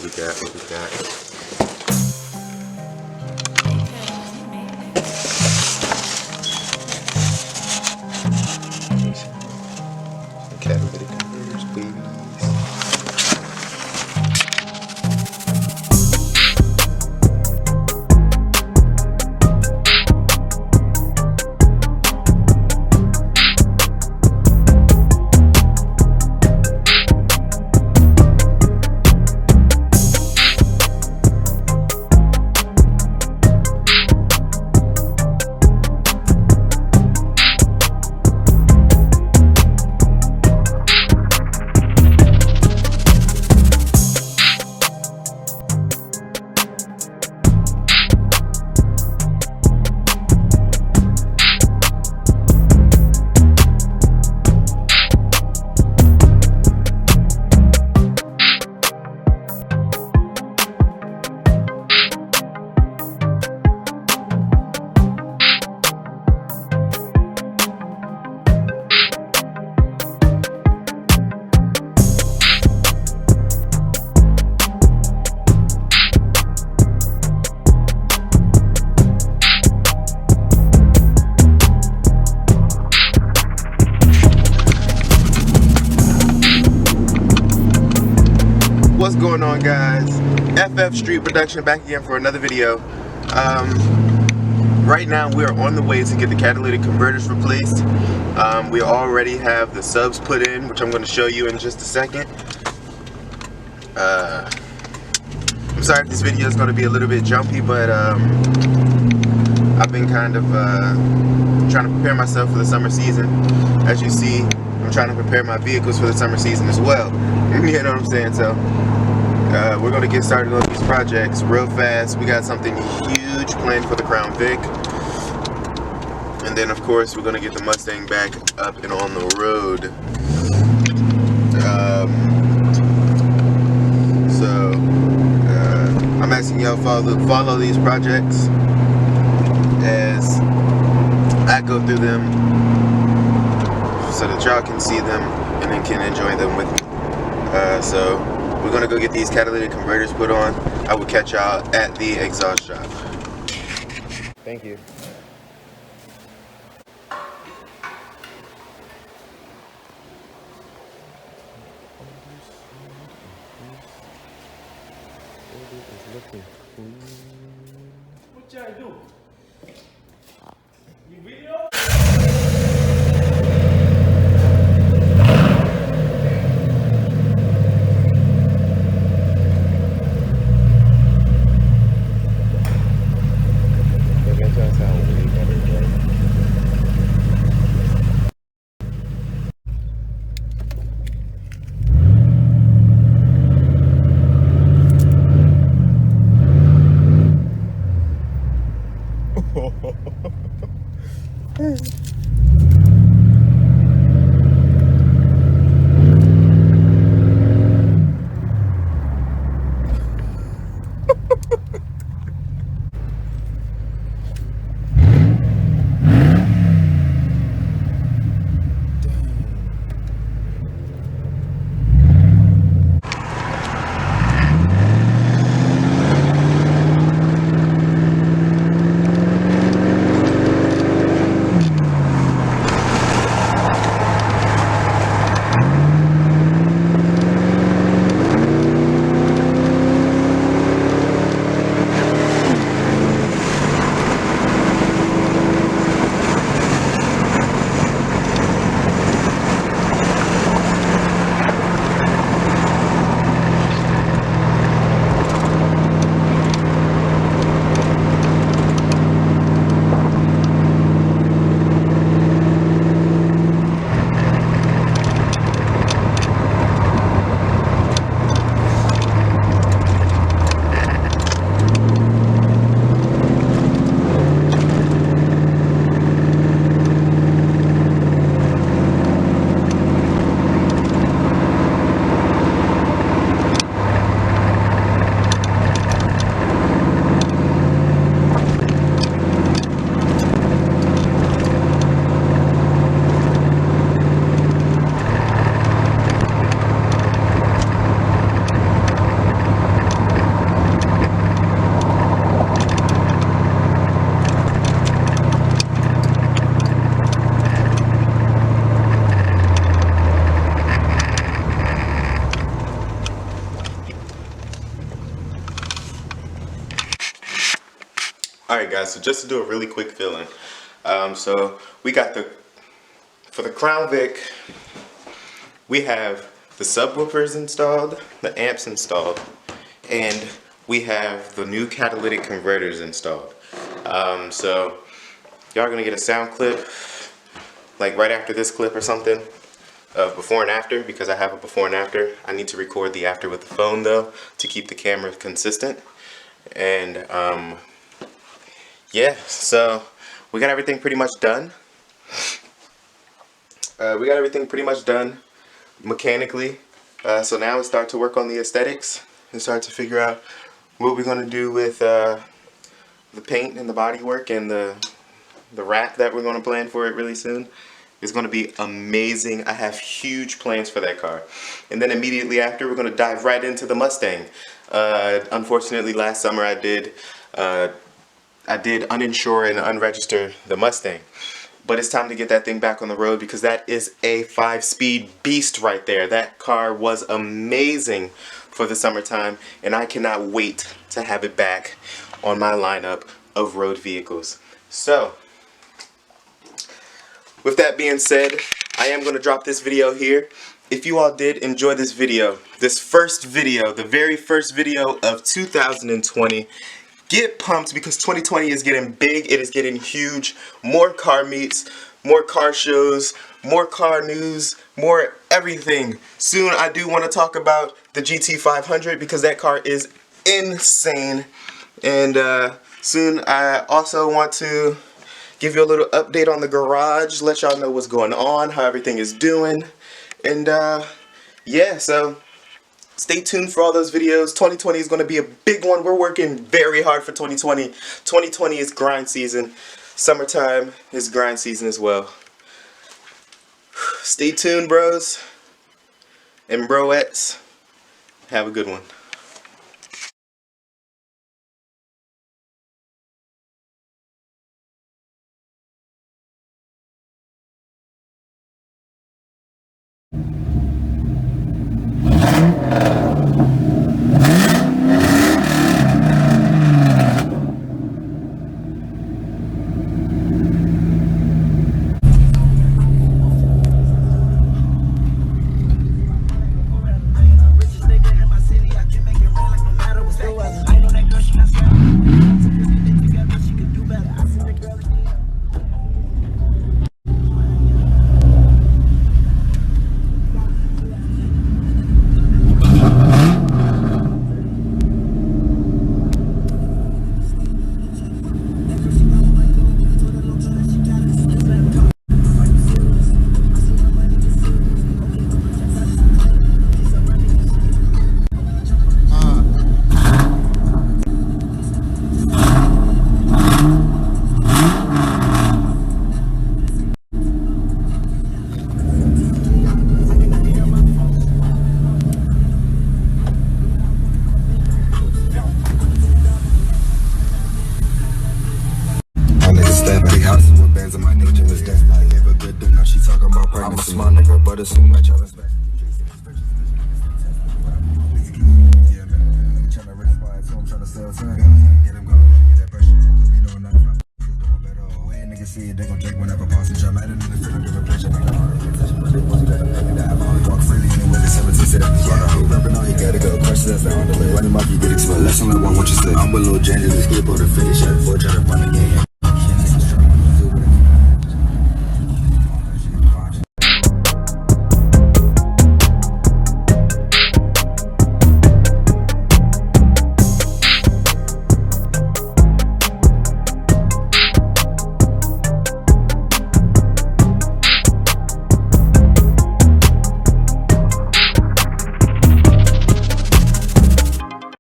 what we got, what we got. Catalytic converters, babies. What's going on, guys? FF Street Production back again for another video. Right now we are on the way to get the catalytic converters replaced. We already have the subs put in, which I'm going to show you in just a second. I'm sorry if this video is going to be a little bit jumpy, but I've been kind of trying to prepare myself for the summer season. As you see, I'm trying to prepare my vehicles for the summer season as well. You know what I'm saying? So we're going to get started on these projects real fast. We got something huge planned for the Crown Vic. And then, of course, we're going to get the Mustang back up and on the road. I'm asking y'all follow these projects as I go through them so that y'all can see them and then can enjoy them with me. So we're gonna go get these catalytic converters put on. I will catch y'all at the exhaust shop. Thank you. What y'all do? You video? Alright guys, so just to do a really quick fill-in. So we got for the Crown Vic, we have the subwoofers installed, the amps installed, and we have the new catalytic converters installed. So y'all are gonna get a sound clip, like right after this clip or something, of before and after, because I have a before and after. I need to record the after with the phone though, to keep the camera consistent. And yeah, so we got everything pretty much done. Mechanically. So now we start to work on the aesthetics and start to figure out what we're going to do with the paint and the body work and the wrap that we're going to plan for it really soon. It's going to be amazing. I have huge plans for that car. And then immediately after, we're going to dive right into the Mustang. Unfortunately, last summer I did uninsure and unregister the Mustang. But it's time to get that thing back on the road because that is a 5-speed beast right there. That car was amazing for the summertime, and I cannot wait to have it back on my lineup of road vehicles. So, with that being said, I am going to drop this video here. If you all did enjoy this video, this first video, the very first video of 2020, get pumped because 2020 is getting big, it is getting huge. More car meets, more car shows, more car news, more everything. Soon I do want to talk about the GT500 because that car is insane. And soon I also want to give you a little update on the garage, let y'all know what's going on, how everything is doing. And yeah, so stay tuned for all those videos. 2020 is going to be a big one. We're working very hard for 2020. 2020 is grind season. Summertime is grind season as well. Stay tuned, bros and broettes. Have a good one. I'm a smart nigga, but it's too much of us back. Yeah, man, tryna rent spot, so I'm tryna sell time. Get him going, get that pressure. You know, not if I'm doing better. Way niggas see it, they gon' drink whenever possible. Jump at it in the field, give a pressure. Nigga, walk freely anyway, it's 17 rapping on, he gotta go. Questions that's on the way. Running my feet, get exposed. Lesson like one, what you said. I'm a little James, this clip on the finish. Before tryna